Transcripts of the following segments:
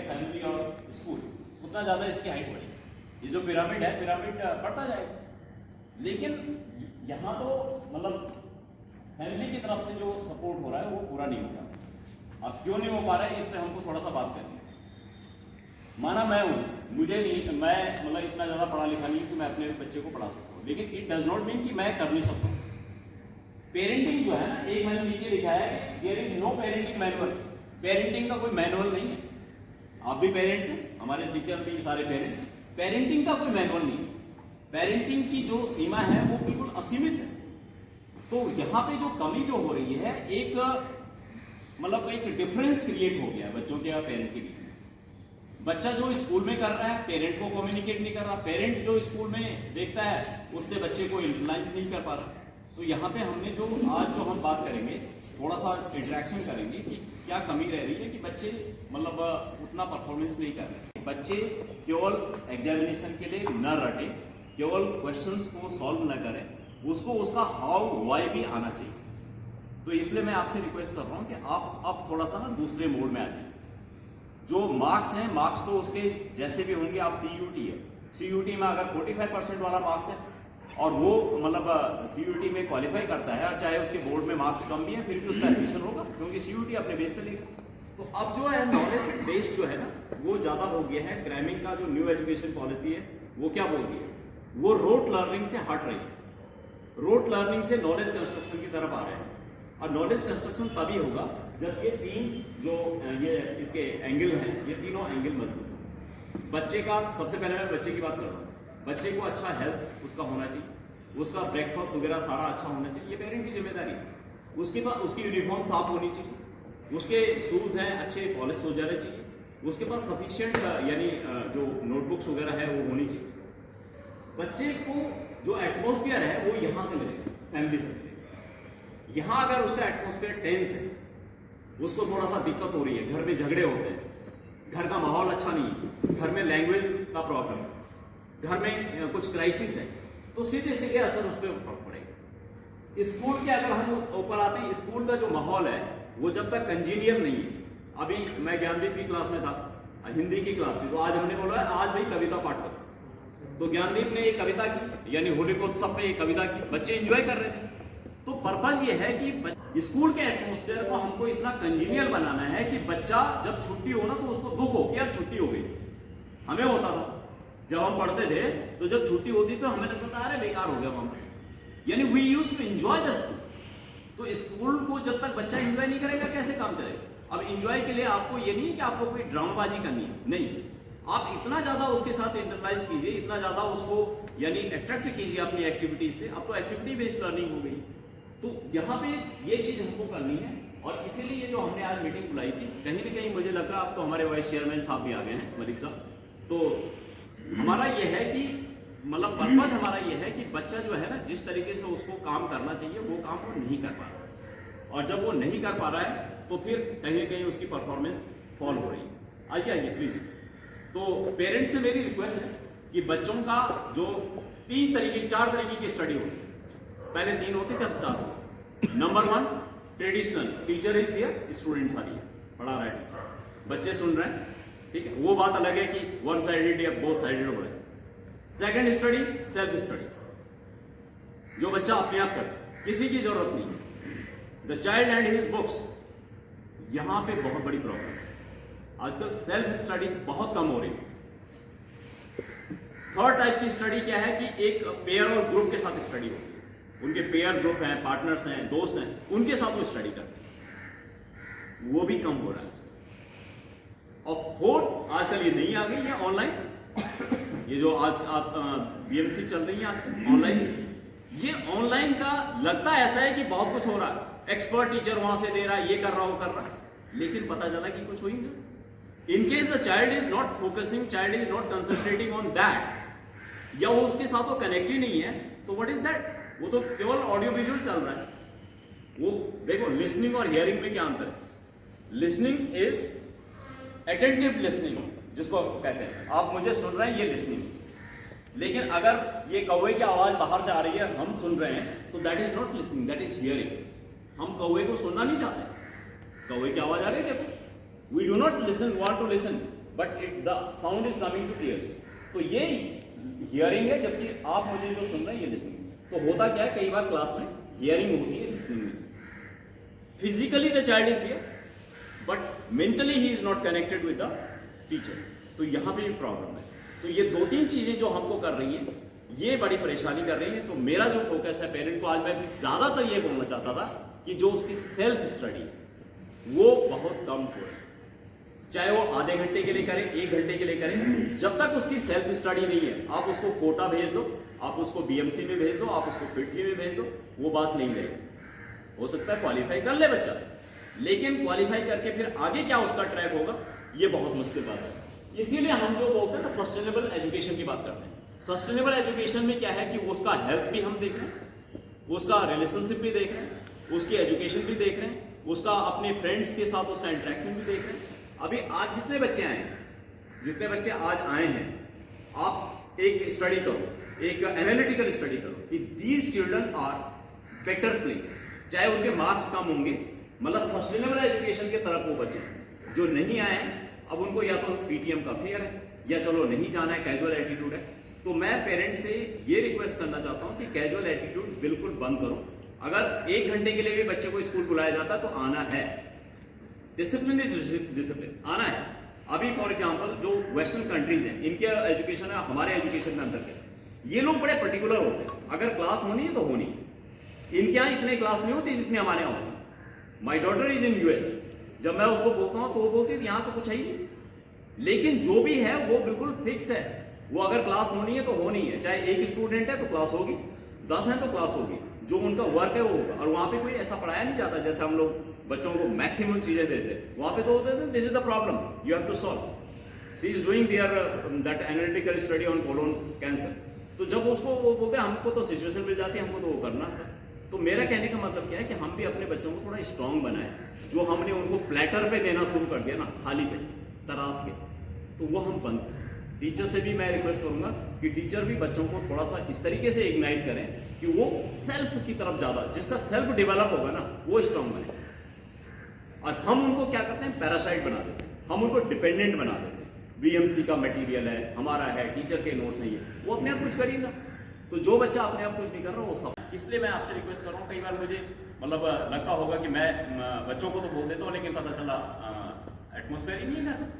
Family और school, उतना ज़्यादा इसकी हाइट बढ़ेगी। ये जो पिरामिड है, पिरामिड बढ़ता जाएगा। लेकिन यहाँ तो मतलब फैमिली की तरफ से जो सपोर्ट हो रहा है वो पूरा नहीं हो रहा। अब क्यों नहीं हो पा रहा है, इस पर हमको थोड़ा सा बात करनी है। माना मैं हूँ, मुझे नहीं, मैं मतलब इतना ज़्यादा पढ़ा लिखा नहीं कि मैं अपने बच्चे को पढ़ा सकता हूँ, लेकिन इट डज नॉट मीन कि मैं कर नहीं सकता हूँ। पेरेंटिंग जो है ना, एक मैंने नीचे लिखा है there is no parenting manual. Parenting का कोई मैनुअल नहीं है। आप भी पेरेंट्स हैं, हमारे टीचर भी सारे पेरेंट्स हैं। पेरेंटिंग का कोई मैनुअल नहीं है। पेरेंटिंग की जो सीमा है वो बिल्कुल असीमित है। तो यहाँ पे जो कमी जो हो रही है, एक मतलब एक डिफरेंस क्रिएट हो गया बच्चों के और पेरेंट के बीच। बच्चा जो स्कूल में कर रहा है पेरेंट को कम्युनिकेट नहीं कर रहा, पेरेंट जो स्कूल में देखता है उससे बच्चे को इंटरलाइज नहीं कर पा रहा। तो यहाँ पे हमने जो आज जो हम बात करेंगे, थोड़ा सा इंटरेक्शन करेंगे कि क्या कमी रह रही है कि बच्चे मतलब उतना परफॉर्मेंस नहीं कर रहे। बच्चे केवल एग्जामिनेशन के लिए न रटे, केवल क्वेश्चंस को सॉल्व न करें, उसको उसका हाउ वाई भी आना चाहिए। तो इसलिए मैं आपसे रिक्वेस्ट कर रहा हूँ कि आप थोड़ा सा ना दूसरे मोड में आ जाइए। जो मार्क्स हैं, मार्क्स तो उसके जैसे भी होंगे। आप CUT है, CUT में अगर 45% वाला मार्क्स है और वो मतलब CUT में क्वालिफाई करता है, और चाहे उसके बोर्ड में मार्क्स कम भी है फिर भी उसका एडमिशन होगा, क्योंकि CUT अपने बेस पे लेगा। तो अब जो है नॉलेज बेस्ड जो है ना, वो ज़्यादा हो गया है। क्रैमिंग का जो न्यू एजुकेशन पॉलिसी है वो क्या बोलती है, वो रोट लर्निंग से हट रही है। रोट लर्निंग से नॉलेज कंस्ट्रक्शन की तरफ आ रहे हैं। और नॉलेज कंस्ट्रक्शन तभी होगा जब ये तीन जो ये इसके एंगल हैं, ये तीनों एंगल मजबूत हों। बच्चे का, सबसे पहले मैं बच्चे की बात कर रहा हूँ। बच्चे को अच्छा हेल्थ उसका होना चाहिए, उसका ब्रेकफास्ट वगैरह सारा अच्छा होना चाहिए, ये पेरेंट की जिम्मेदारी है। उसके पास उसकी यूनिफॉर्म साफ होनी चाहिए, उसके शूज़ हैं अच्छे पॉलिश हो जाने चाहिए, उसके पास सफिशिएंट यानी जो नोटबुक्स वगैरह है वो होनी चाहिए। बच्चे को जो एटमॉस्फेयर है वो यहाँ से मिलेगा, फैमिली से। यहाँ अगर उसका एटमॉस्फेयर टेंस है, उसको थोड़ा सा दिक्कत हो रही है, घर में झगड़े होते हैं, घर का माहौल अच्छा नहीं है, घर में लैंग्वेज का प्रॉब्लम है, घर में कुछ क्राइसिस है, तो सीधे सीधे असर उस पर पड़ेगा। स्कूल के अगर हम ऊपर आते हैं, स्कूल का जो माहौल है वो जब तक कंजीनियल नहीं है। अभी मैं ज्ञानदीप की क्लास में था, हिंदी की क्लास थी, तो आज हमने बोला आज भाई कविता पाठ करो। तो ज्ञानदीप ने एक कविता की, यानी होलिकोत्सव पे एक कविता की, बच्चे एंजॉय कर रहे थे। तो पर्पज ये है कि स्कूल के एटमॉस्फेयर को हमको इतना कंजीनियल बनाना है कि बच्चा जब छुट्टी हो ना तो उसको दुख हो कि यार छुट्टी हो गई। हमें होता था जब हम पढ़ते थे, तो जब छुट्टी होती तो हमें लगता था अरे बेकार हो गया वहां पे, यानी we used to enjoy the school. तो स्कूल को जब तक बच्चा एंजॉय नहीं करेगा कैसे काम चलेगा। अब एंजॉय के लिए आपको ये नहीं है कि आपको कोई ड्रामाबाजी करनी है, नहीं, आप इतना ज्यादा उसके साथ इंटरलाइज कीजिए, इतना ज्यादा उसको यानी अट्रैक्ट कीजिए अपनी एक्टिविटी से। अब तो एक्टिविटी बेस्ड लर्निंग हो गई। तो यहाँ पे ये चीज हमको करनी है, और इसीलिए ये जो हमने आज मीटिंग बुलाई थी, कहीं ना कहीं मुझे लग रहा अब तो हमारे वाइस चेयरमैन साहब भी आ गए हैं, मलिक साहब। तो हमारा ये है कि मतलब पर्पज हमारा ये है कि बच्चा जो है ना, जिस तरीके से उसको काम करना चाहिए वो काम वो नहीं कर पा रहा, और जब वो नहीं कर पा रहा है तो फिर कहीं ना कहीं उसकी परफॉर्मेंस फॉल हो रही है। आइए प्लीज। तो पेरेंट्स से मेरी रिक्वेस्ट है कि बच्चों का जो 4 तरीके की स्टडी होती है, पहले 3 होती थे, अब 4 होती। Number 1 traditional, teacher is there, students are here, पढ़ा रहा है टीचर, बच्चे सुन रहे हैं, ठीक है, वो बात अलग है कि वन साइडेड या बोथ साइडेड हो रहा है। सेकंड स्टडी सेल्फ स्टडी, जो बच्चा अपने आप करे, किसी की जरूरत नहीं है। The child and his books, यहां पे बहुत बड़ी प्रॉब्लम है। आजकल सेल्फ स्टडी बहुत कम हो रही है। थर्ड टाइप की स्टडी क्या है कि एक पेयर और ग्रुप के साथ स्टडी होती है, उनके पेयर ग्रुप हैं, पार्टनर्स हैं, दोस्त हैं, उनके साथ वो स्टडी करते हैं, वो भी कम हो रहा है। और फोर्थ, आजकल ये नहीं आ गई है ऑनलाइन, ये जो आज BMC चल रही है आज ऑनलाइन, ये ऑनलाइन का लगता ऐसा है कि बहुत कुछ हो रहा है, एक्सपर्ट टीचर वहां से दे रहा है, ये कर रहा, वो कर रहा, लेकिन पता चला कि कुछ हो ही नहीं। In case the child is not focusing, child is not concentrating on that, या वो उसके साथ वो कनेक्ट ही नहीं है, तो what is that? वो तो केवल ऑडियो विजुअल चल रहा है। वो देखो, लिसनिंग और हियरिंग में क्या अंतर है। लिसनिंग इज अटेंटिव लिसनिंग, जिसको कहते हैं, आप मुझे सुन रहे हैं, ये लिसनिंग। लेकिन अगर ये कौवे की आवाज बाहर से आ रही है, हम सुन रहे हैं, तो that is not listening, that is hearing. हम कौवे को सुनना नहीं चाहते, कौवे की आवाज आ रही है, देखो, we do not listen, want to listen, but the sound is coming two years. तो ये हियरिंग है, जबकि आप मुझे जो सुन रहे हैं ये लिसनिंग। तो होता क्या है, कई बार क्लास में हियरिंग होती है, लिसनिंग नहीं। Physically the child is there but mentally he is not connected with the teacher. तो यहाँ पे भी प्रॉब्लम है। तो ये 2-3 चीजें जो हमको कर रही हैं, ये बड़ी परेशानी कर रही है। तो मेरा जो फोकस है पेरेंट को, आज मैं ज्यादातर ये बोलना चाहता था कि जो उसकी सेल्फ स्टडी वो बहुत कम हो रही है। चाहे वो आधे घंटे के लिए करे, 1 घंटे के लिए करे, जब तक उसकी सेल्फ स्टडी नहीं है, आप उसको कोटा भेज दो, आप उसको बीएमसी में भेज दो, आप उसको फिटजी में भेज दो, वो बात नहीं रहेगी। हो सकता है क्वालिफाई कर ले बच्चा, लेकिन क्वालिफाई करके फिर आगे क्या उसका ट्रैक होगा, ये बहुत मुश्किल बात है। इसीलिए हम जो बोलते हैं ना सस्टेनेबल एजुकेशन की बात करते हैं। सस्टेनेबल एजुकेशन में क्या है कि उसका हेल्थ भी हम देख रहे हैं, उसका रिलेशनशिप भी देख रहे हैं, उसकी एजुकेशन भी देख रहे हैं, उसका अपने फ्रेंड्स के साथ उसका इंटरेक्शन भी देख रहे हैं। अभी आज जितने बच्चे आए हैं, जितने बच्चे आज आए हैं, आप एक स्टडी करो, एक एनालिटिकल स्टडी करो कि these children are better place. चाहे उनके मार्क्स कम होंगे, मतलब सस्टेनेबल एजुकेशन की तरफ वो बच्चे जो नहीं आए हैं, अब उनको या तो पीटीएम का फेयर है, या चलो नहीं जाना है, कैजुअल एटीट्यूड है। तो मैं पेरेंट्स से ये रिक्वेस्ट करना चाहता हूं कि कैजुअल एटीट्यूड बिल्कुल बंद करो। अगर 1 घंटे के लिए भी बच्चे को स्कूल बुलाया जाता तो आना है, डिसिप्लिन इज डिसिप्लिन, आना है। अभी फॉर एग्जांपल जो वेस्टर्न कंट्रीज हैं, इनके एजुकेशन है हमारे एजुकेशन में अंतर क्या है, ये लोग बड़े पर्टिकुलर होते हैं। अगर क्लास होनी है तो होनी, इनके यहाँ इतने क्लास नहीं होती जितनी हमारे यहाँ होती। My daughter is in US, जब मैं उसको बोलता हूँ तो वो बोलती है यहाँ तो कुछ है ही नहीं, लेकिन जो भी है वो बिल्कुल फिक्स है। वो अगर क्लास होनी है तो होनी है, चाहे 1 स्टूडेंट है तो क्लास होगी, 10 है तो क्लास होगी, जो उनका वर्क है वो होगा। और वहां पे कोई ऐसा पढ़ाया नहीं जाता जैसे हम लोग बच्चों को मैक्सिमम चीजें देते हैं। वहां पे तो होते थे, this is the problem you have to solve. She is doing there that analytical study on colon cancer. तो जब उसको वो बोलते हैं हमको तो सिचुएशन मिल जाती है, हमको तो वो करना था। तो मेरा कहने का मतलब क्या है कि हम भी अपने बच्चों को थोड़ा स्ट्रांग बनाए। जो हमने उनको प्लेटर पे देना शुरू कर दिया ना, थाली पे तराश के, तो वो हम बंद करें। टीचर से भी मैं रिक्वेस्ट करूंगा कि टीचर भी बच्चों को थोड़ा सा इस तरीके से इग्नाइट करें कि वो सेल्फ की तरफ ज्यादा, जिसका सेल्फ डेवलप होगा ना वो स्ट्रांग बने। और हम उनको क्या करते हैं, पैरासाइट बना देते हैं, हम उनको डिपेंडेंट बना देते हैं। बीएमसी का मटेरियल है, हमारा है, टीचर के नोट्स नहीं है, वो अपने आप कुछ करेगा। तो जो बच्चा अपने आप कुछ नहीं कर रहा वो सब। इसलिए मैं आपसे रिक्वेस्ट कर रहा हूँ, कई बार मुझे मतलब लगता होगा कि मैं बच्चों को तो बोल देता हूँ, लेकिन पता चला एटमोस्फेयर ही नहीं है।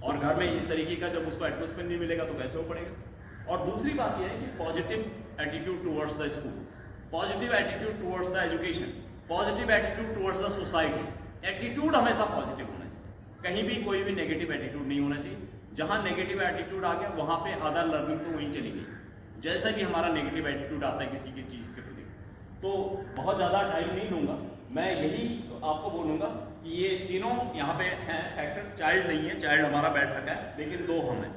और घर में इस तरीके का जब उसको एटमोस्फेयर नहीं मिलेगा तो कैसे हो पड़ेगा। और दूसरी बात यह है कि positive attitude towards the school, positive attitude towards the education, positive attitude towards the society. Attitude हमेशा पॉजिटिव होना चाहिए, कहीं भी कोई भी नेगेटिव एटीट्यूड नहीं होना चाहिए। जहां नेगेटिव एटीट्यूड आ गया वहां पे अदर लर्निंग तो वहीं चली गई। जैसा भी हमारा नेगेटिव एटीट्यूड आता है किसी की चीज के प्रति, तो बहुत ज्यादा टाइम नहीं लूंगा, मैं यही आपको बोलूंगा कि ये तीनों यहाँ पे हैं फैक्टर। चाइल्ड नहीं है, चाइल्ड हमारा बैठ रखा है, लेकिन 2 हम हैं।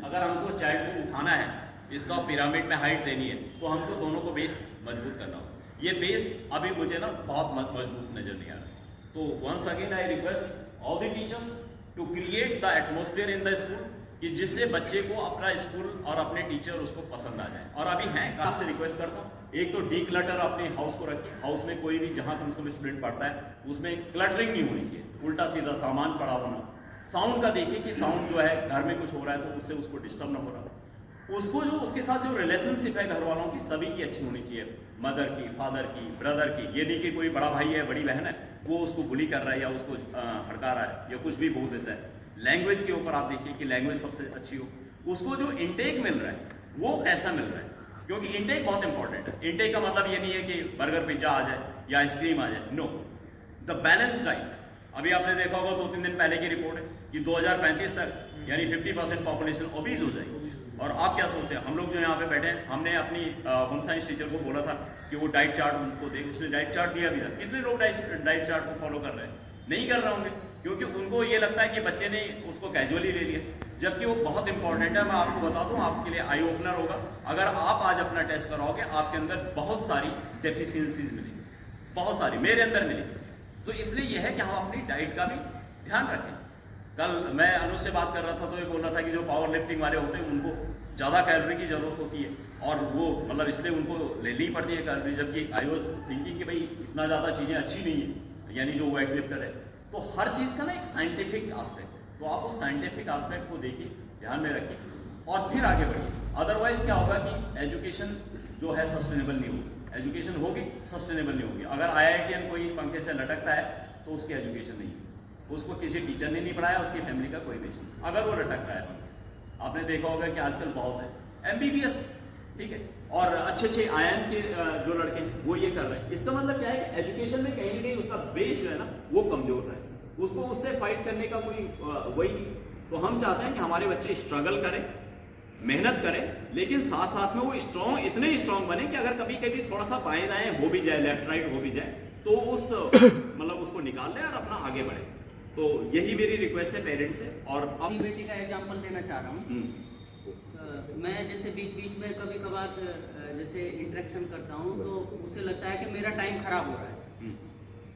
अगर हमको चाइल्ड को उठाना है, इसका पिरामिड में हाइट देनी है, तो हमको दोनों को बेस मजबूत करना होगा। ये बेस अभी मुझे ना बहुत मजबूत नजर नहीं आ रहा। तो once again I request all the teachers to create the atmosphere in the school, कि जिससे बच्चे को अपना स्कूल और अपने टीचर उसको पसंद आ जाए। और अभी हैं, आपसे रिक्वेस्ट करता हूँ, एक तो डी क्लटर अपने हाउस को रखिए। हाउस में कोई भी जहाँ कम से कम स्टूडेंट पढ़ता है उसमें क्लटरिंग नहीं होनी चाहिए, उल्टा सीधा सामान पड़ा होना। साउंड का देखिए कि साउंड जो है घर में कुछ हो रहा है तो उससे उसको डिस्टर्ब ना हो रहा। उसको जो उसके साथ जो रिलेशनशिप है घर वालों की, सभी की अच्छी होनी चाहिए, मदर की, फादर की, ब्रदर की। ये नहीं कि कोई बड़ा भाई है, बड़ी बहन है, वो उसको बुली कर रहा है या उसको हड़का रहा है या कुछ भी बोल देता है। लैंग्वेज के ऊपर आप देखिए कि लैंग्वेज सबसे अच्छी हो। उसको जो इनटेक मिल रहा है वो कैसा मिल रहा है, क्योंकि इनटेक बहुत इंपॉर्टेंट है। इनटेक का मतलब ये नहीं है कि बर्गर पिज्जा आ जाए या आइसक्रीम आ जाए, नो, द बैलेंस डाइट। अभी आपने देखा होगा 2-3 दिन पहले की रिपोर्ट है कि 2035 तक यानी 50% पॉपुलेशन ओबीज हो जाएगी। और आप क्या सोचते हैं, हम लोग जो यहाँ पे बैठे हैं, हमने अपनी होम साइंस टीचर को बोला था कि वो डाइट चार्ट उनको दे, उसने डाइट चार्ट दिया भी था। कितने लोग डाइट चार्ट को फॉलो कर रहे हैं? नहीं कर रहे होंगे, क्योंकि उनको ये लगता है कि बच्चे ने उसको कैजुअली ले लिया, जबकि वो बहुत इंपॉर्टेंट है। मैं आपको बता दूं, आपके लिए आई ओपनर होगा। अगर आप आज अपना टेस्ट कराओगे, आपके अंदर बहुत सारी डेफिशिएंसीज मिलेंगी, बहुत सारी, मेरे अंदर मिलेगी। तो इसलिए यह है कि हम अपनी डाइट का भी ध्यान रखें। कल मैं अनुज से बात कर रहा था तो ये बोल रहा था कि जो पावर लिफ्टिंग वाले होते हैं उनको ज़्यादा कैलोरी की जरूरत होती है, और वो मतलब इसलिए उनको लेनी पड़ती है कैलोरी, जबकि आई वॉज थिंकिंग कि भाई इतना ज़्यादा चीज़ें अच्छी नहीं है, यानी जो वेट लिफ्टर है। तो हर चीज़ का ना एक साइंटिफिक एस्पेक्ट है। तो आप उस साइंटिफिक एस्पेक्ट को देखिए, ध्यान में रखिए और फिर आगे बढ़िए। अदरवाइज क्या होगा कि एजुकेशन जो है सस्टेनेबल नहीं होगी, एजुकेशन होगी सस्टेनेबल नहीं होगी। अगर IITian कोई पंखे से लटकता है तो उसकी एजुकेशन नहीं है, उसको किसी टीचर ने नहीं पढ़ाया, उसकी फैमिली का कोई बेच नहीं, अगर वो लटकता है पंखे से। आपने देखा होगा कि आजकल बहुत है MBBS, ठीक है, और अच्छे अच्छे IIM के जो लड़के हैं वो ये कर रहे हैं। इसका मतलब क्या है कि एजुकेशन में कहीं ना कहीं उसका बेस जो है ना वो कमजोर रहा है, उसको उससे फाइट करने का कोई वही नहीं। तो हम चाहते हैं कि हमारे बच्चे स्ट्रगल करें, मेहनत करें, लेकिन साथ साथ में वो स्ट्रॉन्ग, इतने स्ट्रॉन्ग बने कि अगर कभी कभी थोड़ा सा बाएं दाएं हो भी जाए, लेफ्ट राइट हो भी जाए, तो उस मतलब उसको निकाल लें और अपना आगे बढ़े। तो यही मेरी रिक्वेस्ट है पेरेंट्स से। और अपनी बेटी का एग्जाम्पल देना चाह रहा हूँ। मैं जैसे बीच बीच में कभी कभार जैसे इंटरेक्शन करता हूँ तो उसे लगता है कि मेरा टाइम खराब हो रहा है,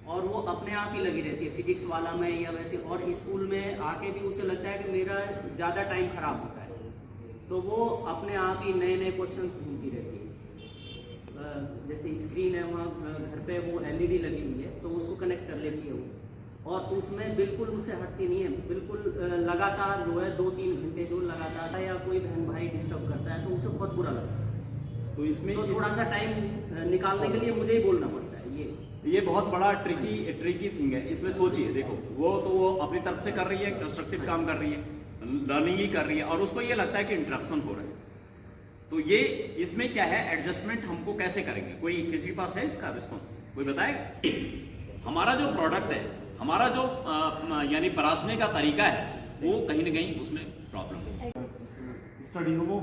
और वो अपने आप ही लगी रहती है फिजिक्स वाला में या वैसे, और स्कूल में आके भी उसे लगता है कि मेरा ज़्यादा टाइम खराब होता है, तो वो अपने आप ही नए नए क्वेश्चंस ढूंढती रहती है। जैसे स्क्रीन है वहाँ घर पे, वो LED लगी हुई है, तो उसको कनेक्ट कर लेती है वो, और उसमें बिल्कुल उससे हटती नहीं है, बिल्कुल लगातार जो है 2-3 घंटे जो लगातार, या कोई बहन भाई डिस्टर्ब करता है तो उसे बहुत बुरा लगता है। तो इसमें तो थोड़ा सा टाइम निकालने के लिए मुझे ही बोलना पड़ता है। ये बहुत बड़ा ट्रिकी थिंग है। इसमें सोचिए, देखो वो अपनी तरफ से कर रही है, कंस्ट्रक्टिव काम कर रही है, लर्निंग ही कर रही है, और उसको ये लगता है कि इंटरप्शन हो रहा है। तो ये इसमें क्या है, एडजस्टमेंट हमको कैसे करेंगे? कोई किसी के पास है इसका रिस्पॉन्स? कोई बताएगा? हमारा जो प्रोडक्ट है, हमारा जो यानी परासने का तरीका है, वो कहीं ना कहीं उसमें प्रॉब्लम है। स्टडी हो वो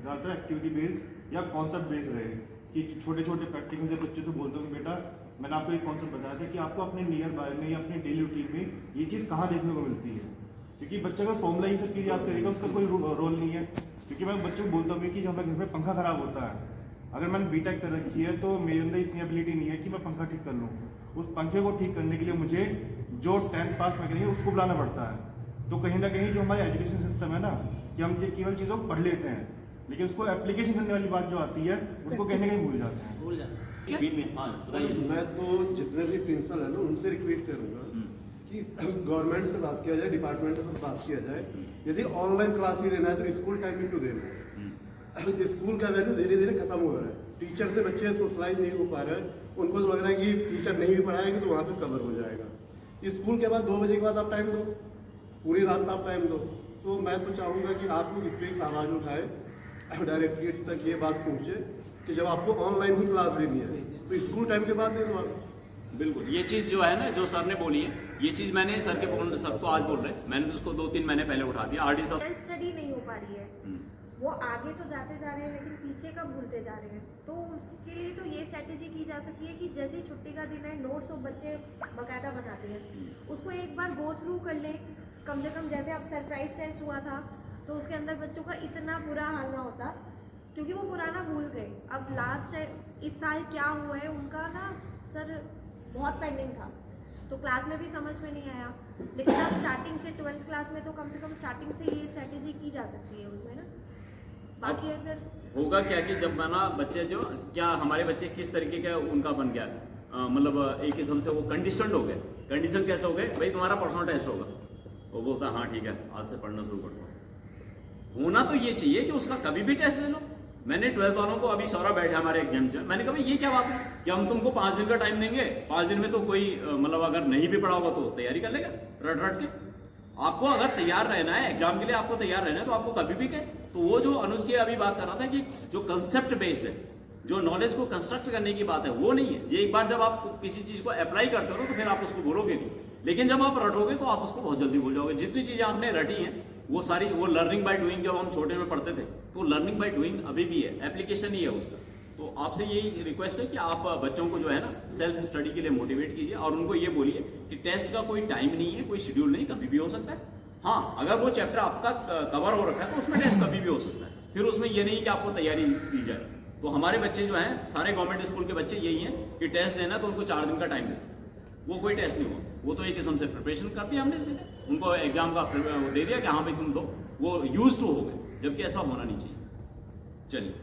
ज़्यादा एक्टिविटी बेस्ड या कॉन्सेप्ट बेस्ड रहे, कि छोटे छोटे प्रैक्टिकल से बच्चे तो बोलते हैं बेटा मैंने आपको एक कॉन्सेप्ट बताया था कि आपको अपने नियर बाय में या अपने डेली रूटीन में ये चीज़ कहाँ देखने को मिलती है, क्योंकि बच्चा अगर फॉर्मूला ही सब चीज़ याद करेगा उसका कोई रोल नहीं है। क्योंकि मैं बच्चों को बोलता हूँ कि जब हमारे घर में पंखा खराब होता है, अगर मैंने B.Tech कर रखी है तो मेरे अंदर इतनी एबिलिटी नहीं है कि मैं पंखा ठीक कर लूँ। उस पंखे को ठीक करने के लिए मुझे जो 10th पास मैकेनिक है उसको बुलाना पड़ता है। तो कहीं ना कहीं जो हमारे एजुकेशन सिस्टम है ना, कि हम ये केवल चीज़ों को पढ़ लेते हैं, लेकिन उसको एप्लीकेशन करने वाली बात जो आती है उसको कहीं ना कहीं भूल जाते हैं। मैं तो जितने भी प्रिंसिपल है ना उनसे रिक्वेस्ट करूंगा कि गवर्नमेंट से बात किया जाए, डिपार्टमेंट से बात किया जाए, यदि ऑनलाइन क्लास ही देना है तो स्कूल टाइमिंग तो देना है। स्कूल का वैल्यू धीरे धीरे खत्म हो रहा है, टीचर से बच्चे सोशलाइज नहीं हो पा रहे हैं, उनको तो लग रहा है कि टीचर नहीं भी पढ़ाएंगे तो वहाँ पे कवर हो जाएगा। स्कूल के बाद 2 बजे के बाद आप टाइम दो, पूरी रात आप टाइम दो। तो मैं तो चाहूँगा कि आप लोग इस पर एक आवाज़ उठाए, डायरेक्टरेट तक ये बात पहुँचे कि जब आपको ऑनलाइन ही क्लास देनी है तो स्कूल टाइम के बाद दे दो आप। बिल्कुल, ये चीज़ जो है ना, जो सर ने बोली है, ये चीज़ मैंने सर तो आज बोल रहे हैं, मैंने तो उसको 2-3 महीने पहले उठा दिया। RD साहब स्टडी नहीं हो पा रही है, वो आगे तो जाते जा रहे हैं लेकिन पीछे का भूलते जा रहे हैं। तो उसके लिए तो ये स्ट्रेटेजी की जा सकती है कि जैसे ही छुट्टी का दिन है, नोट्स और बच्चे बाकायदा बनाते हैं, उसको एक बार गो थ्रू कर ले, कम से कम। जैसे अब सरप्राइज टेस्ट हुआ था तो उसके अंदर बच्चों का इतना बुरा हाल ना होता, क्योंकि वो पुराना भूल गए। अब लास्ट इस साल क्या हुआ है उनका ना, सर बहुत पेंडिंग था, तो क्लास में भी समझ में नहीं आया। लेकिन अब स्टार्टिंग से 12th क्लास में तो कम से कम स्टार्टिंग से ये स्ट्रेटेजी की जा सकती है उसमें ना। बाकी अगर होगा क्या कि जब ना बच्चे जो क्या हमारे बच्चे किस तरीके का उनका बन गया, मतलब एक किस्म से वो कंडीशन हो गए। कंडीशन कैसे हो गए? भाई तुम्हारा पर्सनल टेस्ट होगा, वो बोलता हाँ ठीक है आज से पढ़ना शुरू कर दो। होना तो ये चाहिए कि उसका कभी भी टेस्ट ले लो। मैंने 12th वालों को, अभी सौरभ बैठे हमारे एग्जाम में, मैंने कहा भाई ये क्या बात है कि हम तुमको 5 दिन का टाइम देंगे, 5 दिन में तो कोई मतलब अगर नहीं भी पढ़ा होगा तो तैयारी कर लेगा रट रट के। आपको अगर तैयार रहना है एग्जाम के लिए, आपको तैयार रहना है तो आपको कभी भी कहे। तो वो जो अनुज की अभी बात कर रहा था कि जो कंसेप्ट बेस्ड है, जो नॉलेज को कंस्ट्रक्ट करने की बात है, वो नहीं है ये। एक बार जब आप किसी चीज को अप्लाई करते हो तो फिर आप उसको भूलोगे नहीं, लेकिन जब आप रटोगे तो आप उसको बहुत जल्दी भूल जाओगे। जितनी चीजें आपने रटी हैं वो सारी, वो लर्निंग बाय डूइंग जब हम छोटे में पढ़ते थे तो लर्निंग बाय डूइंग अभी भी है, एप्लीकेशन ही है उसका। तो आपसे यही रिक्वेस्ट है कि आप बच्चों को जो है ना सेल्फ स्टडी के लिए मोटिवेट कीजिए, और उनको ये बोलिए कि टेस्ट का कोई टाइम नहीं है, कोई शेड्यूल नहीं, कभी भी हो सकता है। हाँ, अगर वो चैप्टर आपका कवर हो रखा है तो उसमें टेस्ट कभी भी हो सकता है, फिर उसमें ये नहीं कि आपको तैयारी दी जाए। तो हमारे बच्चे जो हैं, सारे गवर्नमेंट स्कूल के बच्चे यही हैं कि टेस्ट देना तो उनको 4 दिन का टाइम देना, वो कोई टेस्ट नहीं हुआ, वो तो एक किस्म से प्रिपरेशन कर दिया हमने, सीधे उनको एग्जाम का दे दिया कि हाँ भाई तुम दो, वो यूज टू हो गए, जबकि ऐसा होना नहीं चाहिए। चलिए।